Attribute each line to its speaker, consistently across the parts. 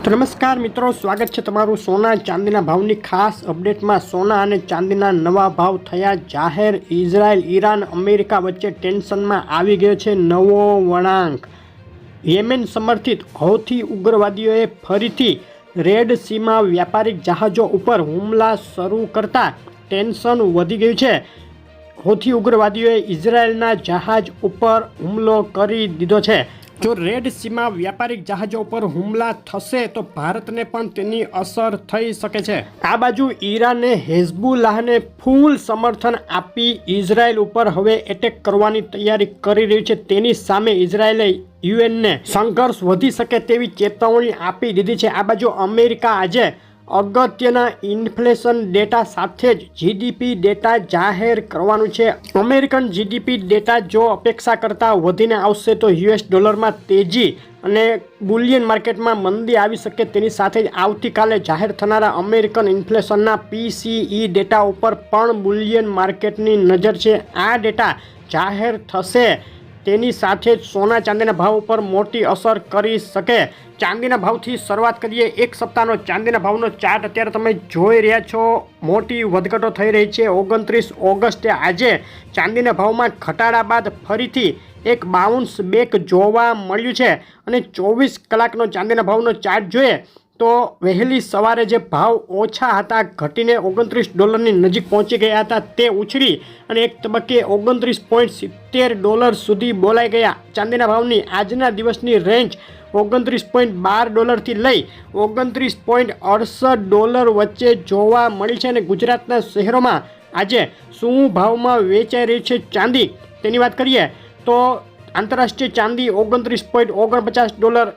Speaker 1: તો નમસ્કાર મિત્રો, સ્વાગત છે તમારું સોના ચાંદીના ભાવની ખાસ અપડેટમાં। સોના અને ચાંદીના નવા ભાવ થયા જાહેર। ઇઝરાયલ, ઈરાન, અમેરિકા વચ્ચે ટેન્શનમાં આવી ગયો છે નવો વળાંક। યેમેન સમર્થિત હૌથી ઉગ્રવાદીઓએ ફરીથી રેડ સીમાં વ્યાપારિક જહાજો ઉપર હુમલા શરૂ કરતા ટેન્શન વધી ગયું છે। હૌથી ઉગ્રવાદીઓએ ઇઝરાયલના જહાજ ઉપર હુમલો કરી દીધો છે। જો રેડ સીમાં વ્યાપારિક જહાજો ઉપર હુમલા થશે તો ભારતને પણ તેની અસર થઈ શકે છે। આ બાજુ ઈરાને હિઝબુલ્લાહને ફૂલ સમર્થન આપી ઇઝરાયલ ઉપર હવે એટેક કરવાની તૈયારી કરી રહ્યું છે। તેની સામે ઇઝરાયલે યુએનને સંઘર્ષ વધી શકે તેવી ચેતવણી આપી દીધી છે। આ બાજુ અમેરિકા આજે અગત્યના ઇન્ફ્લેશન ડેટા સાથે જ જીડીપી ડેટા જાહેર કરવાનું છે। અમેરિકન જીડીપી ડેટા જો અપેક્ષા કરતાં વધીને આવશે તો યુએસ ડોલરમાં તેજી અને બુલિયન માર્કેટમાં મંદી આવી શકે। તેની સાથે જ આવતીકાલે જાહેર થનારા અમેરિકન ઇન્ફ્લેશનના પીસીઈ ડેટા ઉપર પણ બુલિયન માર્કેટની નજર છે। આ ડેટા જાહેર થશે તેની સાથે જ સોના ચાંદીના ભાવ ઉપર મોટી અસર કરી શકે। ચાંદીના ભાવથી શરૂઆત કરીએ। એક સપ્તાહનો ચાંદીના ભાવનો ચાર્ટ અત્યારે તમે જોઈ રહ્યા છો। મોટી વધઘટો થઈ રહી છે। 29 ઓગસ્ટે આજે ચાંદીના ભાવમાં ઘટાડા બાદ ફરીથી એક બાઉન્સ બેક જોવા મળ્યું છે અને 24 કલાકનો ચાંદીના ભાવનો ચાર્ટ જોઈએ તો વહેલી સવારે જે ભાવ ઓછા હતા ઘટીને $29ની નજીક પહોંચી ગયા હતા તે ઉછળી અને એક તબક્કે $29.70 સુધી બોલાઈ ગયા। ચાંદીના ભાવની આજના દિવસની રેન્જ $29.12 લઈ $29.68 વચ્ચે જોવા મળી છે અને ગુજરાતના શહેરોમાં આજે શું ભાવમાં વેચાઈ રહી છે ચાંદી તેની વાત કરીએ તો આંતરરાષ્ટ્રીય ચાંદી $29.49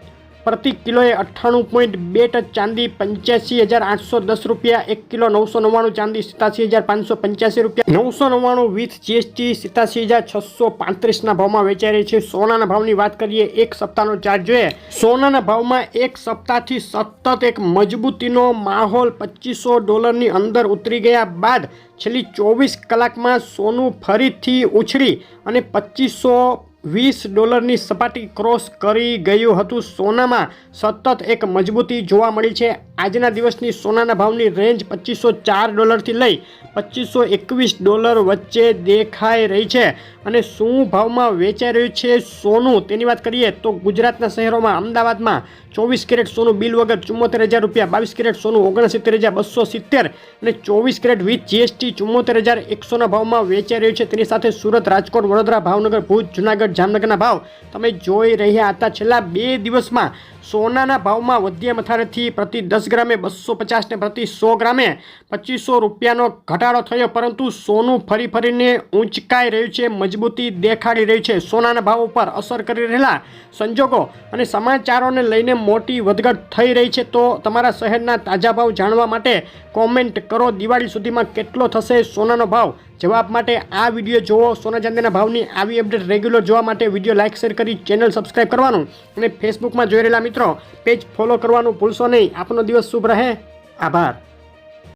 Speaker 1: પ્રતિ કિલોએ 98.2 ટન ચાંદી 85,810 રૂપિયા, 1 કિલો 999 ચાંદી 87,585 રૂપિયા, 999 વિથ જીએસટી 87,635ના ભાવમાં વેચાઈ રહી છે। સોનાના ભાવની વાત કરીએ, એક સપ્તાહનો ચાર્ટ જોઈએ। સોનાના ભાવમાં એક સપ્તાહથી સતત એક મજબૂતીનો માહોલ $2500ની અંદર ઉતરી ગયા બાદ છેલ્લી 24 કલાકમાં સોનું ફરીથી ઉછળી અને $2520ની સપાટી ક્રોસ કરી ગયું હતું। સોનામાં સતત એક મજબૂતી જોવા મળી છે। આજના દિવસની સોનાના ભાવની રેન્જ $2504થી લઈ $2521 વચ્ચે દેખાઈ રહી છે અને શું ભાવમાં વેચાઈ રહ્યું છે સોનું તેની વાત કરીએ તો ગુજરાતના શહેરોમાં અમદાવાદમાં 24 કેરેટ સોનું બિલ વગર 74,000 રૂપિયા, 22 કેરેટ સોનું 69,270 અને 24 કેરેટ વિથ જીએસટી 74,100ના ભાવમાં વેચાઈ રહ્યું છે। તેની સાથે સુરત, રાજકોટ, વડોદરા, ભાવનગર, ભુજ, જુનાગઢ, જામનગરના ભાવ તમે જોઈ રહ્યા હતા। છેલ્લા 2 દિવસમાં સોનાના ભાવમાં વધ્યા મથારેથી પ્રતિ 10 ગ્રામે 250 ને પ્રતિ 100 ગ્રામે $2500નો ઘટાડો થયો, પરંતુ સોનું ફરીને ઊંચકાઈ રહ્યું છે, મજબૂતી દેખાડી રહ્યું છે। સોનાના ભાવ ઉપર અસર કરી રહેલા સંજોગો અને સમાચારોને લઈને મોટી વધઘટ થઈ રહી છે। તો તમારા શહેરના તાજા ભાવ જાણવા માટે કોમેન્ટ કરો। દિવાળી સુધીમાં કેટલો થશે સોનાનો ભાવ? જવાબ માટે આ વિડીયો જુઓ। સોના ચાંદીના ભાવની આવી અપડેટ રેગ્યુલર જોવા માટે વિડીયો લાઇક, શેર કરી ચેનલ સબસ્ક્રાઇબ કરવાનું અને ફેસબુકમાં જોઈ રહેલા મિત્રો પેજ ફોલો કરવાનું ભૂલશો નહીં। આપનો દિવસ શુભ રહે। આભાર।